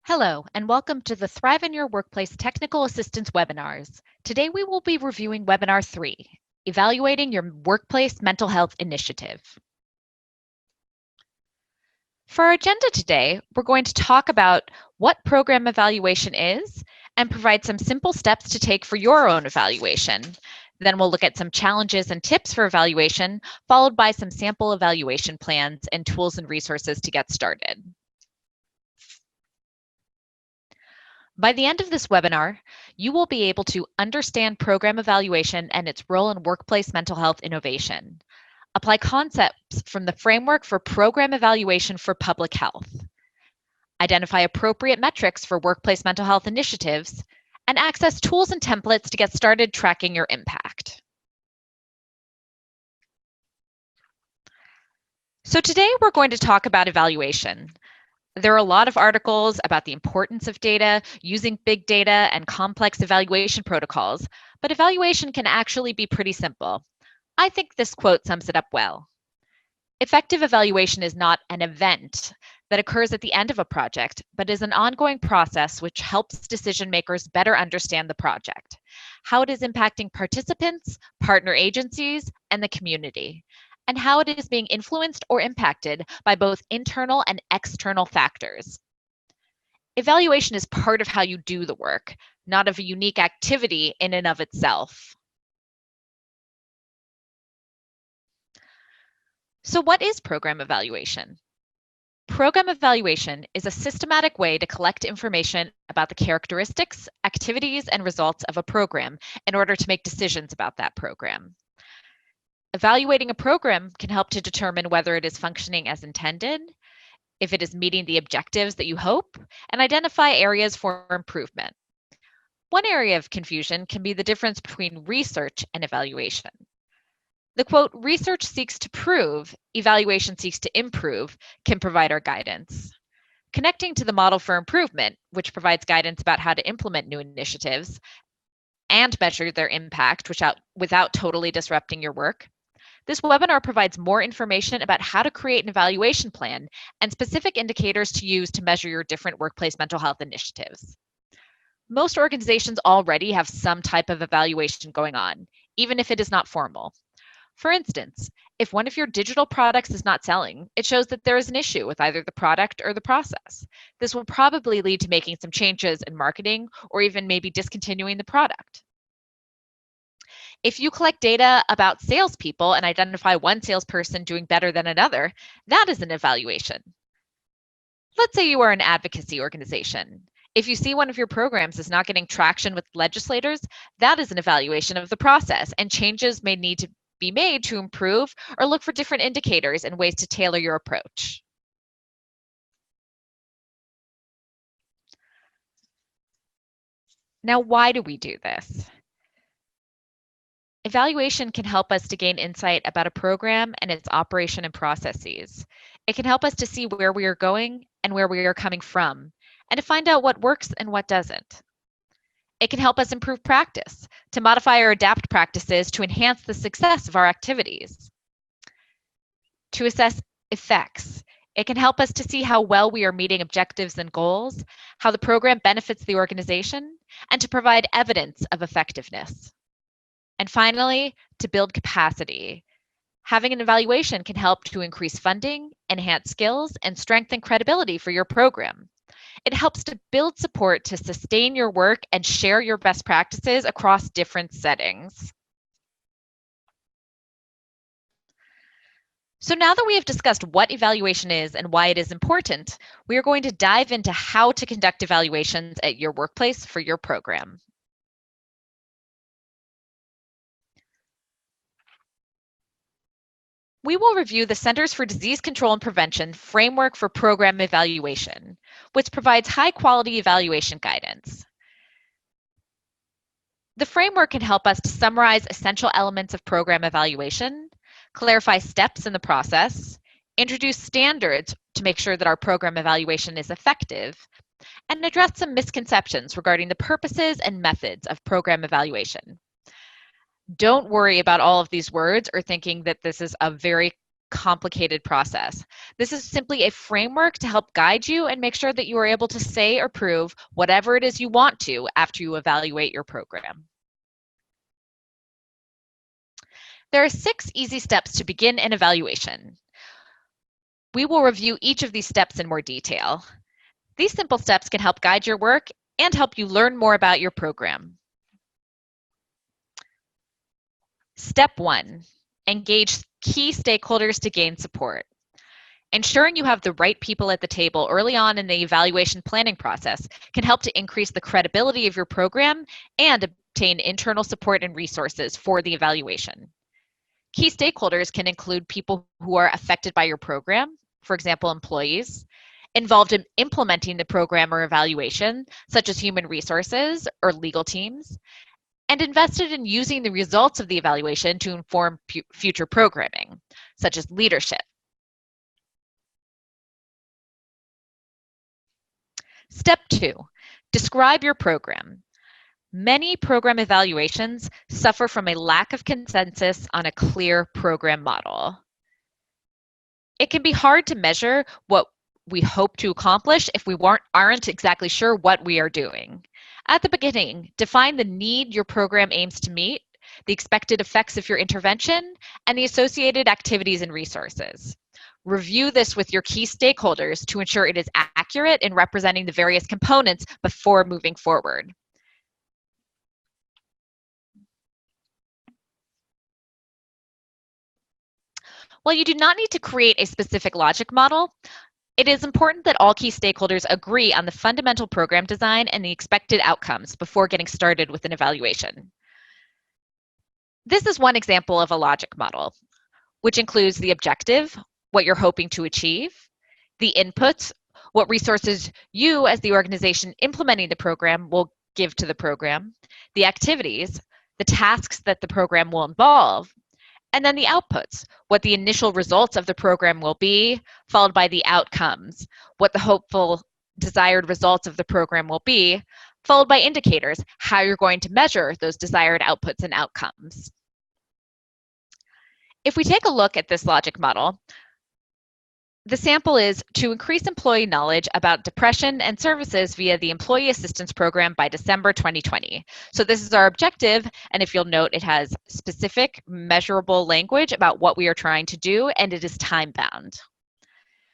Hello, and welcome to the Thrive in Your Workplace Technical Assistance webinars. Today we will be reviewing webinar 3, Evaluating Your Workplace Mental Health Initiative. For our agenda today, we're going to talk about what program evaluation is and provide some simple steps to take for your own evaluation. Then we'll look at some challenges and tips for evaluation, followed by some sample evaluation plans and tools and resources to get started. By the end of this webinar, you will be able to understand program evaluation and its role in workplace mental health innovation, apply concepts from the framework for program evaluation for public health, identify appropriate metrics for workplace mental health initiatives, and access tools and templates to get started tracking your impact. So today we're going to talk about evaluation. There are a lot of articles about the importance of data, using big data, and complex evaluation protocols, but evaluation can actually be pretty simple. I think this quote sums it up well. Effective evaluation is not an event that occurs at the end of a project, but is an ongoing process which helps decision makers better understand the project, how it is impacting participants, partner agencies, and the community, and how it is being influenced or impacted by both internal and external factors. Evaluation is part of how you do the work, not of a unique activity in and of itself. So what is program evaluation? Program evaluation is a systematic way to collect information about the characteristics, activities, and results of a program in order to make decisions about that program. Evaluating a program can help to determine whether it is functioning as intended, if it is meeting the objectives that you hope, and identify areas for improvement. One area of confusion can be the difference between research and evaluation. The quote, research seeks to prove, evaluation seeks to improve, can provide our guidance. Connecting to the model for improvement, which provides guidance about how to implement new initiatives and measure their impact without totally disrupting your work, this webinar provides more information about how to create an evaluation plan and specific indicators to use to measure your different workplace mental health initiatives. Most organizations already have some type of evaluation going on, even if it is not formal. For instance, if one of your digital products is not selling, it shows that there is an issue with either the product or the process. This will probably lead to making some changes in marketing or even maybe discontinuing the product. If you collect data about salespeople and identify one salesperson doing better than another, that is an evaluation. Let's say you are an advocacy organization. If you see one of your programs is not getting traction with legislators, that is an evaluation of the process, and changes may need to be made to improve or look for different indicators and ways to tailor your approach. Now, why do we do this? Evaluation can help us to gain insight about a program and its operation and processes. It can help us to see where we are going and where we are coming from, and to find out what works and what doesn't. It can help us improve practice, to modify or adapt practices to enhance the success of our activities. To assess effects, it can help us to see how well we are meeting objectives and goals, how the program benefits the organization, and to provide evidence of effectiveness. And finally, to build capacity. Having an evaluation can help to increase funding, enhance skills, and strengthen credibility for your program. It helps to build support to sustain your work and share your best practices across different settings. So now that we have discussed what evaluation is and why it is important, we are going to dive into how to conduct evaluations at your workplace for your program. We will review the Centers for Disease Control and Prevention framework for program evaluation, which provides high-quality evaluation guidance. The framework can help us to summarize essential elements of program evaluation, clarify steps in the process, introduce standards to make sure that our program evaluation is effective, and address some misconceptions regarding the purposes and methods of program evaluation. Don't worry about all of these words or thinking that this is a very complicated process. This is simply a framework to help guide you and make sure that you are able to say or prove whatever it is you want to after you evaluate your program. There are 6 easy steps to begin an evaluation. We will review each of these steps in more detail. These simple steps can help guide your work and help you learn more about your program. Step 1, engage key stakeholders to gain support. Ensuring you have the right people at the table early on in the evaluation planning process can help to increase the credibility of your program and obtain internal support and resources for the evaluation. Key stakeholders can include people who are affected by your program, for example, employees, involved in implementing the program or evaluation, such as human resources or legal teams, and invested in using the results of the evaluation to inform future programming, such as leadership. Step 2, describe your program. Many program evaluations suffer from a lack of consensus on a clear program model. It can be hard to measure what we hope to accomplish if we aren't exactly sure what we are doing. At the beginning, define the need your program aims to meet, the expected effects of your intervention, and the associated activities and resources. Review this with your key stakeholders to ensure it is accurate in representing the various components before moving forward. While you do not need to create a specific logic model, it is important that all key stakeholders agree on the fundamental program design and the expected outcomes before getting started with an evaluation. This is one example of a logic model, which includes the objective, what you're hoping to achieve, the inputs, what resources you as the organization implementing the program will give to the program, the activities, the tasks that the program will involve, and then the outputs, what the initial results of the program will be, followed by the outcomes, what the hopeful desired results of the program will be, followed by indicators, how you're going to measure those desired outputs and outcomes. If we take a look at this logic model, the sample is to increase employee knowledge about depression and services via the Employee Assistance Program by December 2020. So this is our objective, and if you'll note, it has specific, measurable language about what we are trying to do, and it is time-bound.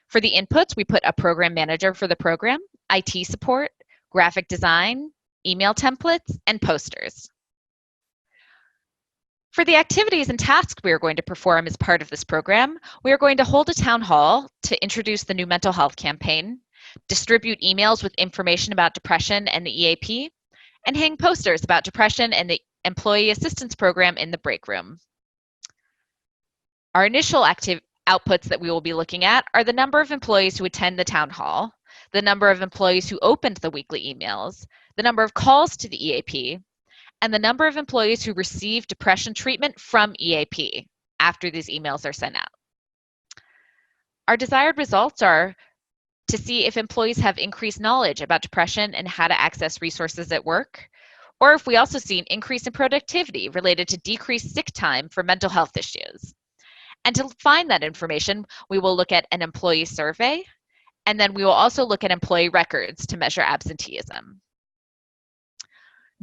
For the inputs, we put a program manager for the program, IT support, graphic design, email templates, and posters. For the activities and tasks we are going to perform as part of this program, we are going to hold a town hall to introduce the new mental health campaign, distribute emails with information about depression and the EAP, and hang posters about depression and the Employee Assistance Program in the break room. Our initial outputs that we will be looking at are the number of employees who attend the town hall, the number of employees who opened the weekly emails, the number of calls to the EAP, and the number of employees who receive depression treatment from EAP after these emails are sent out. Our desired results are to see if employees have increased knowledge about depression and how to access resources at work, or if we also see an increase in productivity related to decreased sick time for mental health issues. And to find that information, we will look at an employee survey, and then we will also look at employee records to measure absenteeism.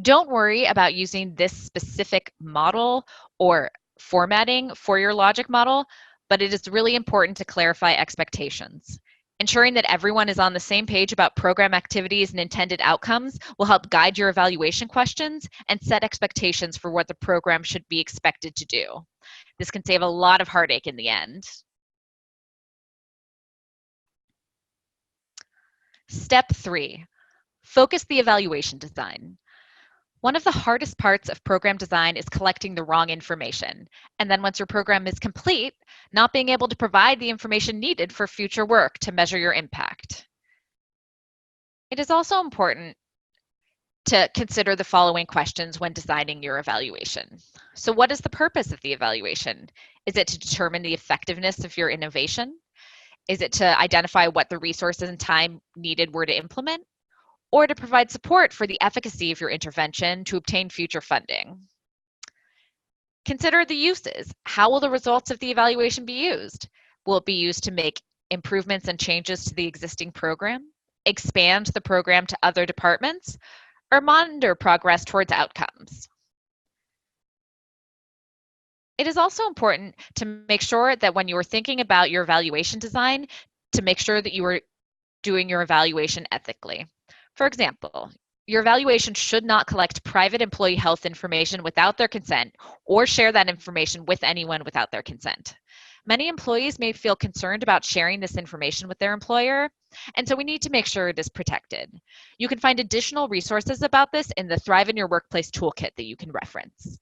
Don't worry about using this specific model or formatting for your logic model, but it is really important to clarify expectations. Ensuring that everyone is on the same page about program activities and intended outcomes will help guide your evaluation questions and set expectations for what the program should be expected to do. This can save a lot of heartache in the end. Step 3, focus the evaluation design. One of the hardest parts of program design is collecting the wrong information, and then once your program is complete, not being able to provide the information needed for future work to measure your impact. It is also important to consider the following questions when designing your evaluation. So what is the purpose of the evaluation? Is it to determine the effectiveness of your innovation? Is it to identify what the resources and time needed were to implement? Or to provide support for the efficacy of your intervention to obtain future funding? Consider the uses. How will the results of the evaluation be used? Will it be used to make improvements and changes to the existing program, expand the program to other departments, or monitor progress towards outcomes? It is also important to make sure that when you are thinking about your evaluation design, to make sure that you are doing your evaluation ethically. For example, your evaluation should not collect private employee health information without their consent or share that information with anyone without their consent. Many employees may feel concerned about sharing this information with their employer, and so we need to make sure it is protected. You can find additional resources about this in the Thrive in Your Workplace toolkit that you can reference.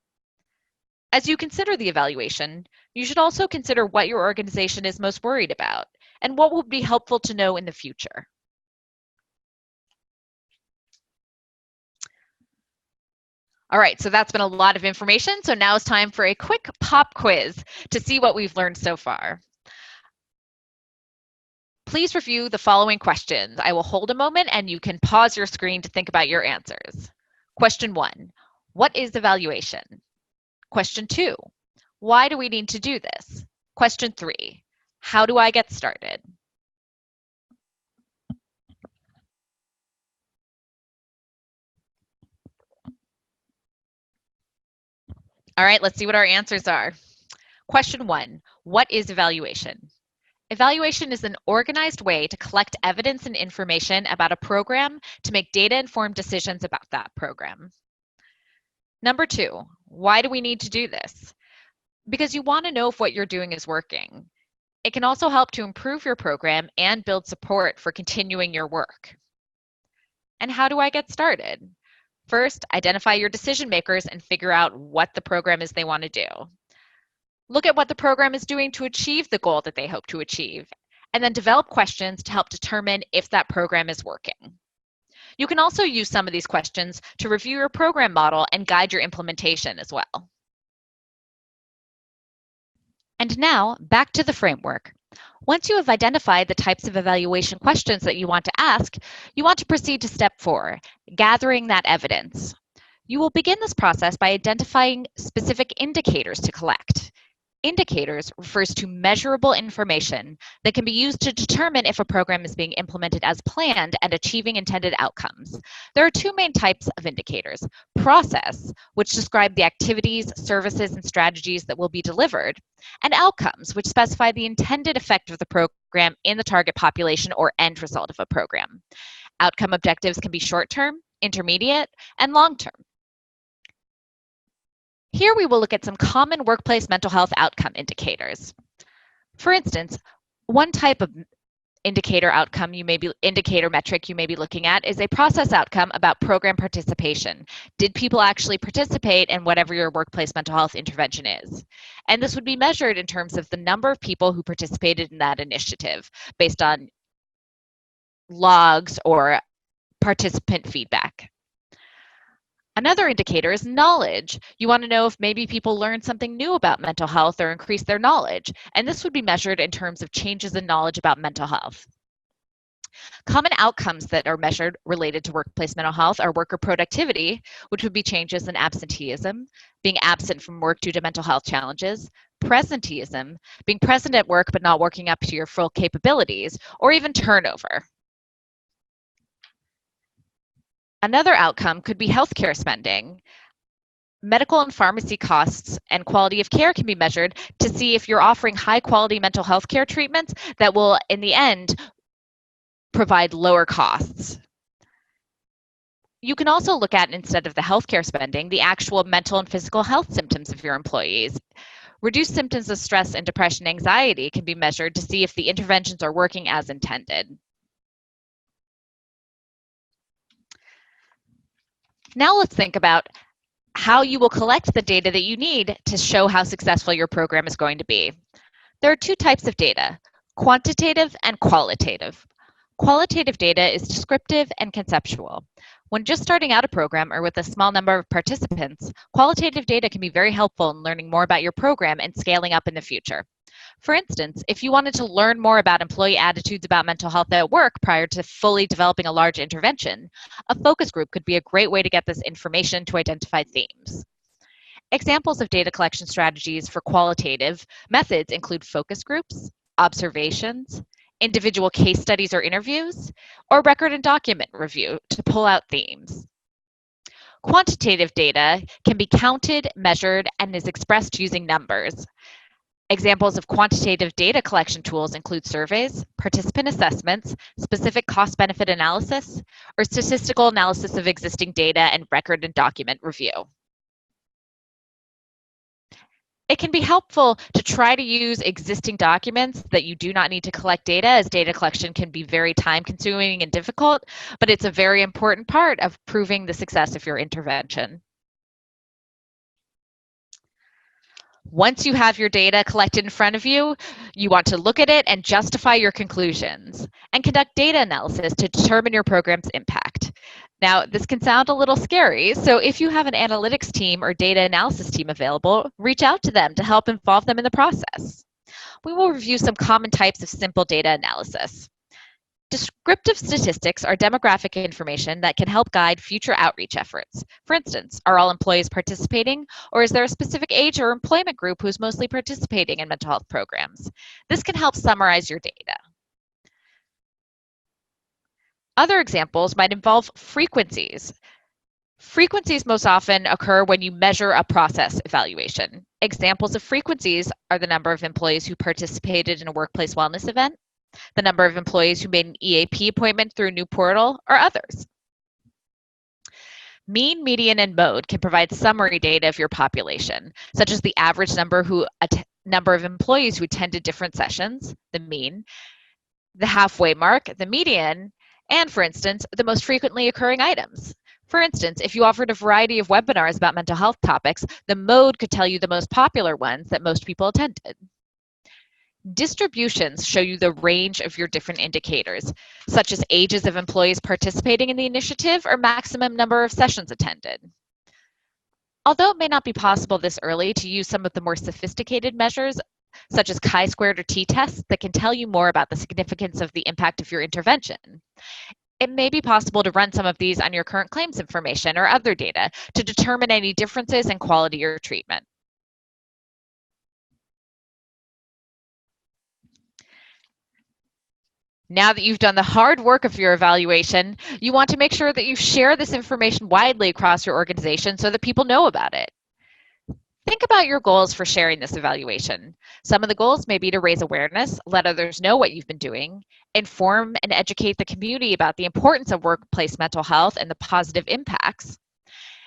As you consider the evaluation, you should also consider what your organization is most worried about and what will be helpful to know in the future. All right, so that's been a lot of information. So now it's time for a quick pop quiz to see what we've learned so far. Please review the following questions. I will hold a moment and you can pause your screen to think about your answers. Question 1, what is evaluation? Question 2, why do we need to do this? Question 3, how do I get started? All right, let's see what our answers are. Question 1, what is evaluation? Evaluation is an organized way to collect evidence and information about a program to make data-informed decisions about that program. Number 2, why do we need to do this? Because you want to know if what you're doing is working. It can also help to improve your program and build support for continuing your work. And how do I get started? First, identify your decision makers and figure out what the program is they want to do. Look at what the program is doing to achieve the goal that they hope to achieve, and then develop questions to help determine if that program is working. You can also use some of these questions to review your program model and guide your implementation as well. And now, back to the framework. Once you have identified the types of evaluation questions that you want to ask, you want to proceed to step 4, gathering that evidence. You will begin this process by identifying specific indicators to collect. Indicators refers to measurable information that can be used to determine if a program is being implemented as planned and achieving intended outcomes. There are 2 main types of indicators. Process, which describe the activities, services, and strategies that will be delivered, and outcomes, which specify the intended effect of the program in the target population or end result of a program. Outcome objectives can be short-term, intermediate, and long-term. Here we will look at some common workplace mental health outcome indicators. For instance, one type of indicator metric you may be looking at is a process outcome about program participation. Did people actually participate in whatever your workplace mental health intervention is? And this would be measured in terms of the number of people who participated in that initiative based on logs or participant feedback. Another indicator is knowledge. You want to know if maybe people learned something new about mental health or increased their knowledge, and this would be measured in terms of changes in knowledge about mental health. Common outcomes that are measured related to workplace mental health are worker productivity, which would be changes in absenteeism, being absent from work due to mental health challenges, presenteeism, being present at work but not working up to your full capabilities, or even turnover. Another outcome could be healthcare spending. Medical and pharmacy costs and quality of care can be measured to see if you're offering high quality mental health care treatments that will, in the end, provide lower costs. You can also look at, instead of the healthcare spending, the actual mental and physical health symptoms of your employees. Reduced symptoms of stress and depression and anxiety can be measured to see if the interventions are working as intended. Now let's think about how you will collect the data that you need to show how successful your program is going to be. There are 2 types of data, quantitative and qualitative. Qualitative data is descriptive and conceptual. When just starting out a program or with a small number of participants, qualitative data can be very helpful in learning more about your program and scaling up in the future. For instance, if you wanted to learn more about employee attitudes about mental health at work prior to fully developing a large intervention, a focus group could be a great way to get this information to identify themes. Examples of data collection strategies for qualitative methods include focus groups, observations, individual case studies or interviews, or record and document review to pull out themes. Quantitative data can be counted, measured, and is expressed using numbers. Examples of quantitative data collection tools include surveys, participant assessments, specific cost-benefit analysis, or statistical analysis of existing data and record and document review. It can be helpful to try to use existing documents that you do not need to collect data, as data collection can be very time-consuming and difficult, but it's a very important part of proving the success of your intervention. Once you have your data collected in front of you, you want to look at it and justify your conclusions and conduct data analysis to determine your program's impact. Now, this can sound a little scary, so if you have an analytics team or data analysis team available, reach out to them to help involve them in the process. We will review some common types of simple data analysis. Descriptive statistics are demographic information that can help guide future outreach efforts. For instance, are all employees participating, or is there a specific age or employment group who's mostly participating in mental health programs? This can help summarize your data. Other examples might involve frequencies. Frequencies most often occur when you measure a process evaluation. Examples of frequencies are the number of employees who participated in a workplace wellness event, the number of employees who made an EAP appointment through a new portal, or others. Mean, median, and mode can provide summary data of your population, such as the average number of employees who attended different sessions, the mean, the halfway mark, the median, and, for instance, the most frequently occurring items. For instance, if you offered a variety of webinars about mental health topics, the mode could tell you the most popular ones that most people attended. Distributions show you the range of your different indicators, such as ages of employees participating in the initiative or maximum number of sessions attended. Although it may not be possible this early to use some of the more sophisticated measures, such as chi-squared or t-tests, that can tell you more about the significance of the impact of your intervention, it may be possible to run some of these on your current claims information or other data to determine any differences in quality or treatment. Now that you've done the hard work of your evaluation, you want to make sure that you share this information widely across your organization so that people know about it. Think about your goals for sharing this evaluation. Some of the goals may be to raise awareness, let others know what you've been doing, inform and educate the community about the importance of workplace mental health and the positive impacts.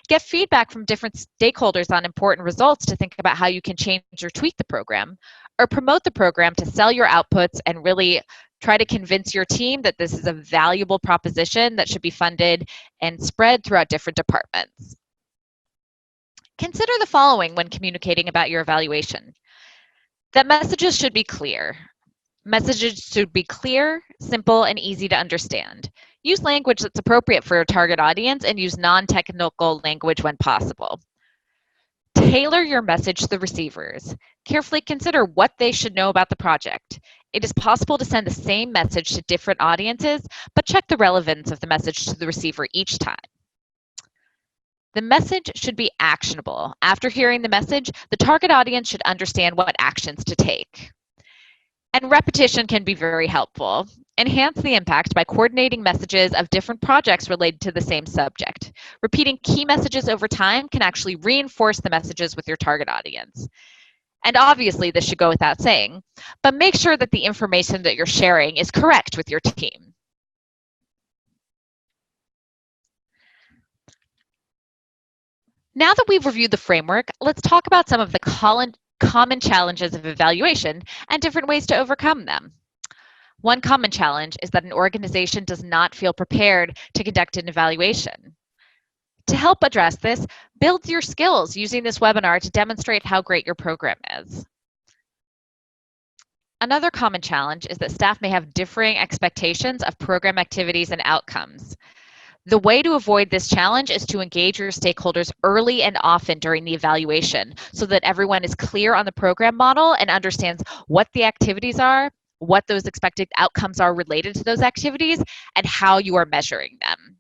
Get feedback from different stakeholders on important results to think about how you can change or tweak the program, or promote the program to sell your outputs and really try to convince your team that this is a valuable proposition that should be funded and spread throughout different departments. Consider the following when communicating about your evaluation. That messages should be clear. Messages should be clear, simple, and easy to understand. Use language that's appropriate for your target audience and use non-technical language when possible. Tailor your message to the receivers. Carefully consider what they should know about the project. It is possible to send the same message to different audiences, but check the relevance of the message to the receiver each time. The message should be actionable. After hearing the message, the target audience should understand what actions to take. And repetition can be very helpful. Enhance the impact by coordinating messages of different projects related to the same subject. Repeating key messages over time can actually reinforce the messages with your target audience. And obviously, this should go without saying, but make sure that the information that you're sharing is correct with your team. Now that we've reviewed the framework, let's talk about some of the common challenges of evaluation and different ways to overcome them. One common challenge is that an organization does not feel prepared to conduct an evaluation. To help address this, build your skills using this webinar to demonstrate how great your program is. Another common challenge is that staff may have differing expectations of program activities and outcomes. The way to avoid this challenge is to engage your stakeholders early and often during the evaluation so that everyone is clear on the program model and understands what the activities are, what those expected outcomes are related to those activities, and how you are measuring them.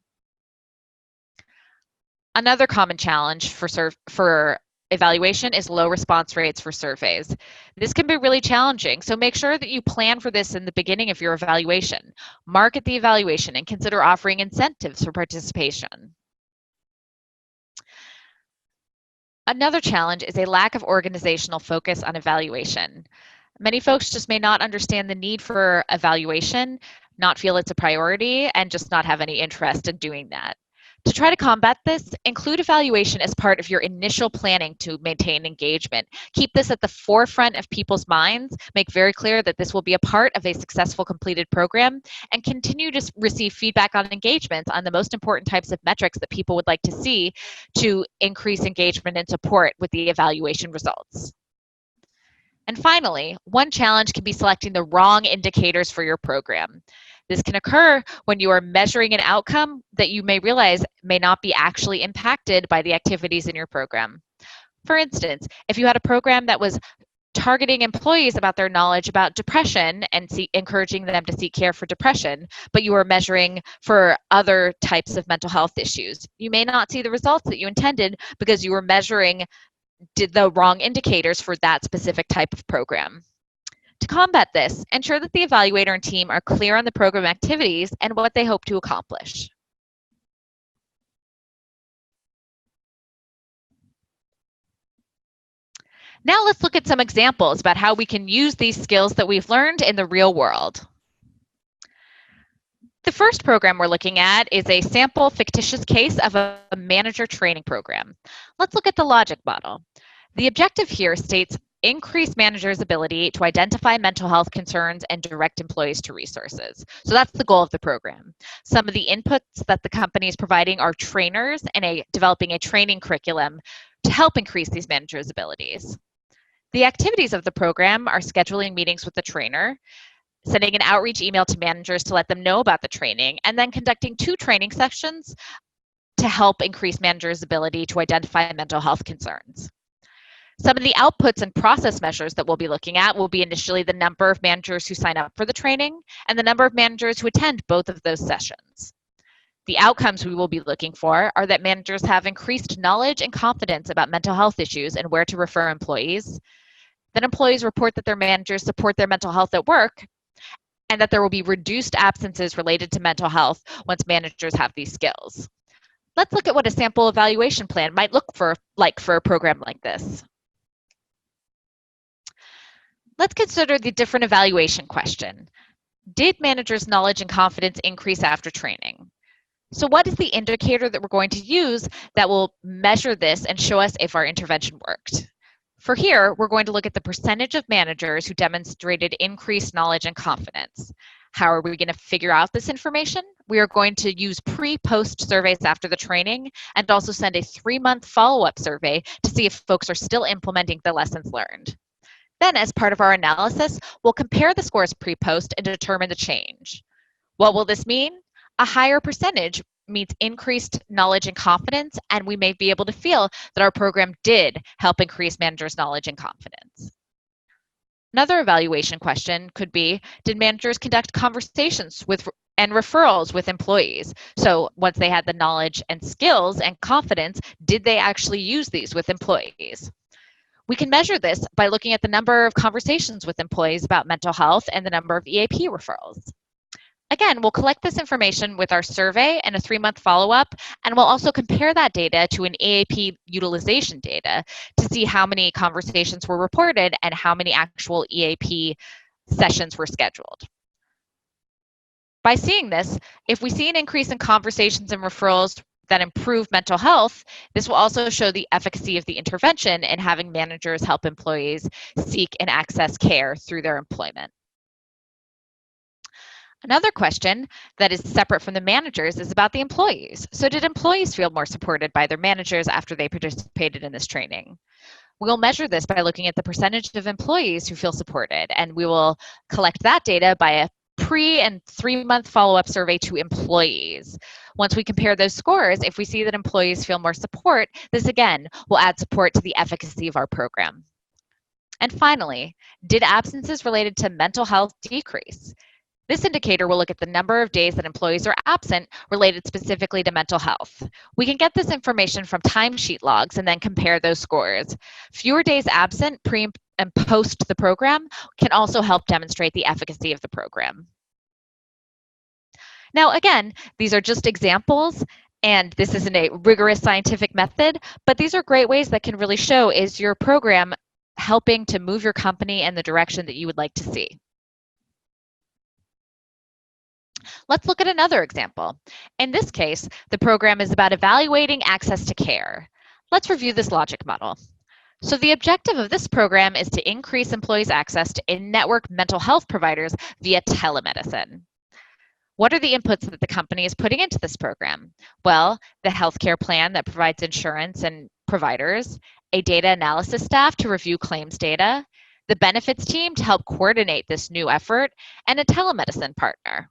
Another common challenge for evaluation is low response rates for surveys. This can be really challenging, so make sure that you plan for this in the beginning of your evaluation. Market the evaluation and consider offering incentives for participation. Another challenge is a lack of organizational focus on evaluation. Many folks just may not understand the need for evaluation, not feel it's a priority, and just not have any interest in doing that. To try to combat this, include evaluation as part of your initial planning to maintain engagement. Keep this at the forefront of people's minds, make very clear that this will be a part of a successful completed program, and continue to receive feedback on engagements on the most important types of metrics that people would like to see to increase engagement and support with the evaluation results. And finally, one challenge can be selecting the wrong indicators for your program. This can occur when you are measuring an outcome that you may realize may not be actually impacted by the activities in your program. For instance, if you had a program that was targeting employees about their knowledge about depression and encouraging them to seek care for depression, but you were measuring for other types of mental health issues, you may not see the results that you intended because you were measuring the wrong indicators for that specific type of program. To combat this, ensure that the evaluator and team are clear on the program activities and what they hope to accomplish. Now let's look at some examples about how we can use these skills that we've learned in the real world. The first program we're looking at is a sample fictitious case of a manager training program. Let's look at the logic model. The objective here states increase managers' ability to identify mental health concerns and direct employees to resources. So that's the goal of the program. Some of the inputs that the company is providing are trainers and developing a training curriculum to help increase these managers' abilities. The activities of the program are scheduling meetings with the trainer, sending an outreach email to managers to let them know about the training, and then conducting 2 training sessions to help increase managers' ability to identify mental health concerns. Some of the outputs and process measures that we'll be looking at will be initially the number of managers who sign up for the training and the number of managers who attend both of those sessions. The outcomes we will be looking for are that managers have increased knowledge and confidence about mental health issues and where to refer employees, that employees report that their managers support their mental health at work, and that there will be reduced absences related to mental health once managers have these skills. Let's look at what a sample evaluation plan might look like for a program like this. Let's consider the different evaluation question. Did managers' knowledge and confidence increase after training? So what is the indicator that we're going to use that will measure this and show us if our intervention worked? For here, we're going to look at the percentage of managers who demonstrated increased knowledge and confidence. How are we going to figure out this information? We are going to use pre-post surveys after the training and also send a 3-month follow-up survey to see if folks are still implementing the lessons learned. Then, as part of our analysis, we'll compare the scores pre-post and determine the change. What will this mean? A higher percentage means increased knowledge and confidence, and we may be able to feel that our program did help increase managers' knowledge and confidence. Another evaluation question could be, did managers conduct conversations and referrals with employees? So once they had the knowledge and skills and confidence, did they actually use these with employees? We can measure this by looking at the number of conversations with employees about mental health and the number of EAP referrals. Again, we'll collect this information with our survey and a 3-month follow-up, and we'll also compare that data to an EAP utilization data to see how many conversations were reported and how many actual EAP sessions were scheduled. By seeing this, if we see an increase in conversations and referrals that improve mental health, this will also show the efficacy of the intervention in having managers help employees seek and access care through their employment. Another question that is separate from the managers is about the employees. So did employees feel more supported by their managers after they participated in this training? We'll measure this by looking at the percentage of employees who feel supported, and we will collect that data by a pre- and 3-month follow-up survey to employees. Once we compare those scores, if we see that employees feel more support, this again will add support to the efficacy of our program. And finally, did absences related to mental health decrease? This indicator will look at the number of days that employees are absent related specifically to mental health. We can get this information from timesheet logs and then compare those scores. Fewer days absent pre and post the program can also help demonstrate the efficacy of the program. Now, again, these are just examples, and this isn't a rigorous scientific method, but these are great ways that can really show, is your program helping to move your company in the direction that you would like to see? Let's look at another example. In this case, the program is about evaluating access to care. Let's review this logic model. So the objective of this program is to increase employees' access to in-network mental health providers via telemedicine. What are the inputs that the company is putting into this program? Well, the healthcare plan that provides insurance and providers, a data analysis staff to review claims data, the benefits team to help coordinate this new effort, and a telemedicine partner.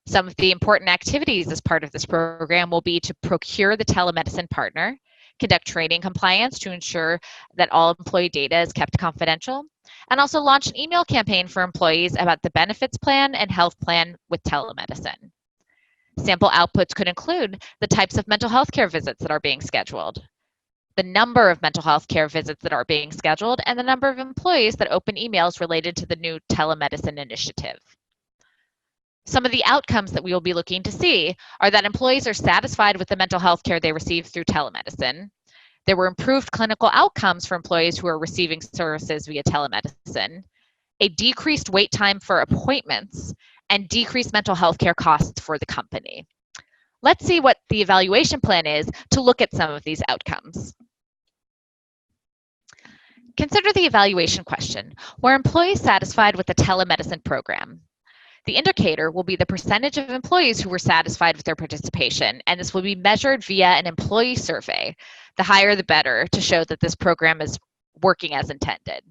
Some of the important activities as part of this program will be to procure the telemedicine partner, conduct training compliance to ensure that all employee data is kept confidential, and also launch an email campaign for employees about the benefits plan and health plan with telemedicine. Sample outputs could include the types of mental health care visits that are being scheduled, the number of mental health care visits that are being scheduled, and the number of employees that open emails related to the new telemedicine initiative. Some of the outcomes that we will be looking to see are that employees are satisfied with the mental health care they receive through telemedicine. There were improved clinical outcomes for employees who are receiving services via telemedicine, a decreased wait time for appointments, and decreased mental health care costs for the company. Let's see what the evaluation plan is to look at some of these outcomes. Consider the evaluation question. Were employees satisfied with the telemedicine program? The indicator will be the percentage of employees who were satisfied with their participation, and this will be measured via an employee survey. The higher the better, to show that this program is working as intended.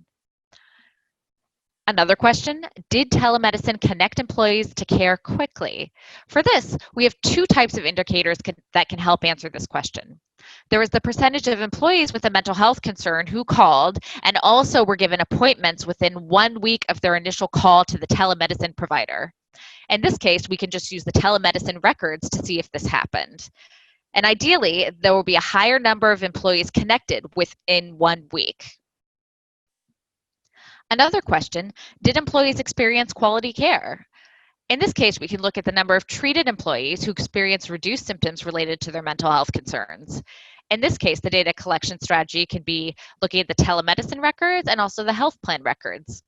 Another question, did telemedicine connect employees to care quickly? For this, we have two types of indicators that can help answer this question. There was the percentage of employees with a mental health concern who called and also were given appointments within 1 week of their initial call to the telemedicine provider. In this case, we can just use the telemedicine records to see if this happened. And ideally, there will be a higher number of employees connected within 1 week. Another question, did employees experience quality care? In this case, we can look at the number of treated employees who experienced reduced symptoms related to their mental health concerns. In this case, the data collection strategy can be looking at the telemedicine records and also the health plan records.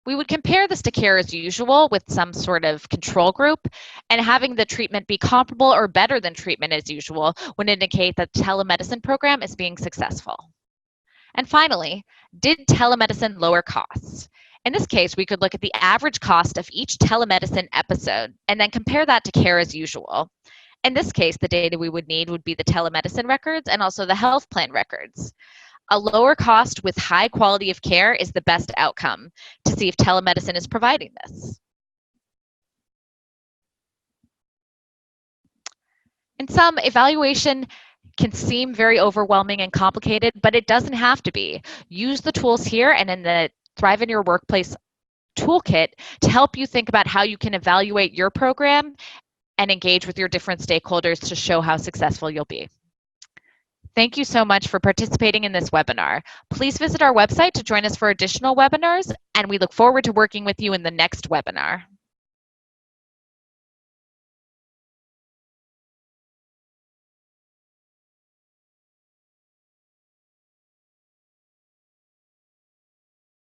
We would compare this to care as usual with some sort of control group, and having the treatment be comparable or better than treatment as usual would indicate that the telemedicine program is being successful. And finally, did telemedicine lower costs? In this case, we could look at the average cost of each telemedicine episode and then compare that to care as usual. In this case, the data we would need would be the telemedicine records and also the health plan records. A lower cost with high quality of care is the best outcome to see if telemedicine is providing this. In sum, evaluation can seem very overwhelming and complicated, but it doesn't have to be. Use the tools here and in the Thrive in Your Workplace toolkit to help you think about how you can evaluate your program and engage with your different stakeholders to show how successful you'll be. Thank you so much for participating in this webinar. Please visit our website to join us for additional webinars, and we look forward to working with you in the next webinar.